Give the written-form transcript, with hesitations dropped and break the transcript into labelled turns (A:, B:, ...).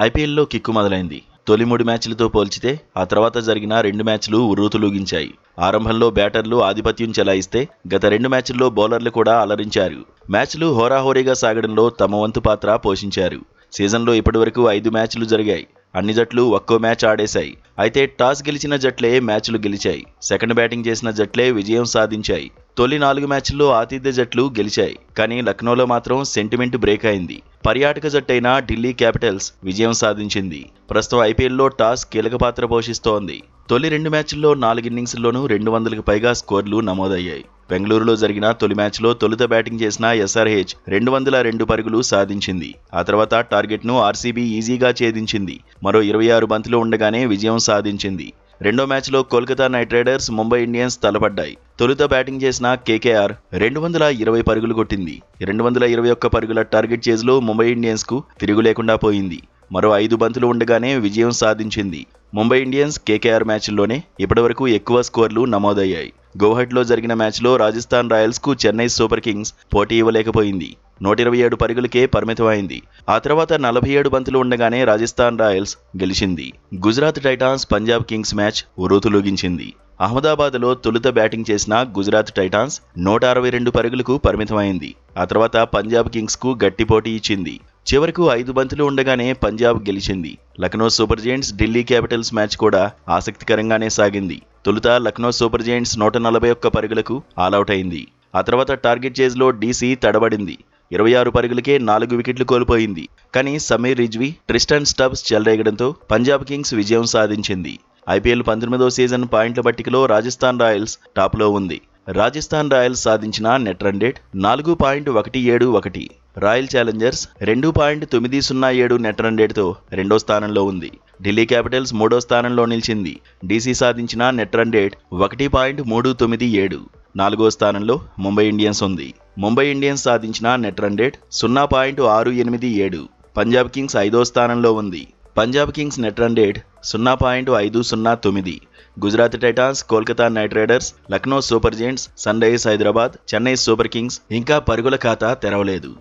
A: ఐపీఎల్లో కిక్కు మొదలైంది. తొలి 3 మ్యాచ్లతో పోల్చితే ఆ తర్వాత జరిగిన 2 మ్యాచ్లు ఉర్రూతలూగించాయి. ఆరంభంలో బ్యాటర్లు ఆధిపత్యం చెలాయిస్తే గత 2 మ్యాచ్ల్లో బౌలర్లు కూడా అలరించారు. మ్యాచ్లు హోరాహోరీగా సాగడంలో తమ వంతు పాత్ర పోషించారు. సీజన్లో ఇప్పటివరకు 5 మ్యాచ్లు జరిగాయి. అన్ని జట్లు ఒక్కో మ్యాచ్ ఆడేశాయి. అయితే టాస్ గెలిచిన జట్లే మ్యాచ్లు గెలిచాయి. సెకండ్ బ్యాటింగ్ చేసిన జట్లే విజయం సాధించాయి. తొలి 4 మ్యాచ్ల్లో ఆతిథ్య జట్లు గెలిచాయి. కానీ లక్నోలో మాత్రం సెంటిమెంట్ బ్రేక్ అయింది. పర్యాటక జట్టైన ఢిల్లీ క్యాపిటల్స్ విజయం సాధించింది. ప్రస్తుతం ఐపీఎల్లో టాస్ కీలక పాత్ర పోషిస్తోంది. తొలి 2 మ్యాచ్ల్లో 4 ఇన్నింగ్స్ల్లోనూ 200కు పైగా స్కోర్లు నమోదయ్యాయి. బెంగళూరులో జరిగిన తొలి మ్యాచ్లో తొలుత బ్యాటింగ్ చేసిన ఎస్ఆర్హెచ్ 202 పరుగులు సాధించింది. ఆ తర్వాత టార్గెట్ను ఆర్సీబీ ఈజీగా ఛేదించింది. మరో 26 బంతులు ఉండగానే విజయం సాధించింది. రెండో మ్యాచ్లో Kolkata Knight Riders Mumbai Indians తలపడ్డాయి. తొలుత బ్యాటింగ్ చేసిన కేకేఆర్ 220 పరుగులు కొట్టింది. 221 పరుగుల టార్గెట్ చేజ్లో ముంబై ఇండియన్స్కు తిరుగు లేకుండా పోయింది. మరో 5 బంతులు ఉండగానే విజయం సాధించింది. ముంబై ఇండియన్స్ కేకేఆర్ మ్యాచ్ల్లోనే ఇప్పటివరకు ఎక్కువ స్కోర్లు నమోదయ్యాయి. గౌహటిలో జరిగిన మ్యాచ్లో రాజస్థాన్ రాయల్స్కు చెన్నై సూపర్ కింగ్స్ పోటీ ఇవ్వలేకపోయింది. 127 పరుగులకే పరిమితమైంది. ఆ తర్వాత 47 బంతులు ఉండగానే రాజస్థాన్ రాయల్స్ గెలిచింది. Gujarat Titans Punjab Kings match ఉర్రూతలూగించింది. అహ్మదాబాద్లో తొలుత బ్యాటింగ్ చేసిన గుజరాత్ టైటాన్స్ 162 పరుగులకు పరిమితమైంది. ఆ తర్వాత పంజాబ్ కింగ్స్కు గట్టి పోటీ ఇచ్చింది. చివరకు 5 బంతులు ఉండగానే పంజాబ్ గెలిచింది. Lucknow Super giants Delhi Capitals match కూడా ఆసక్తికరంగానే సాగింది. తొలుత లక్నో సూపర్ జెయింట్స్ 141 పరుగులకు ఆలౌట్ అయింది. ఆ తర్వాత టార్గెట్ చేజ్లో డీసీ తడబడింది. 26 పరుగులకే 4 వికెట్లు కోల్పోయింది. కానీ సమీర్ రిజ్వీ, ట్రిస్టన్ స్టబ్స్ చెలరేగడంతో పంజాబ్ కింగ్స్ విజయం సాధించింది. ఐపీఎల్ 19వ సీజన్ పాయింట్ల పట్టికలో రాజస్థాన్ రాయల్స్ టాప్లో ఉంది. రాజస్థాన్ రాయల్స్ సాధించిన net run rate 4.171. Royal Challengers 2.907 net run రేట్తో రెండో స్థానంలో ఉంది. ఢిల్లీ క్యాపిటల్స్ మూడో స్థానంలో నిలిచింది. డీసీ సాధించిన నెట్ రన్ రేట్ 1.397. నాలుగో స్థానంలో ముంబై ఇండియన్స్ ఉంది. ముంబై ఇండియన్స్ సాధించిన net run rate 0.687. Punjab Kings 5వ స్థానంలో ఉంది. Punjab Kings net run rate 0.509. Gujarat Titans, Kolkata Knight Riders, Lucknow Super Giants, Sunrisers Hyderabad, Chennai Super Kings ఇంకా పరుగుల ఖాతా తెరవలేదు.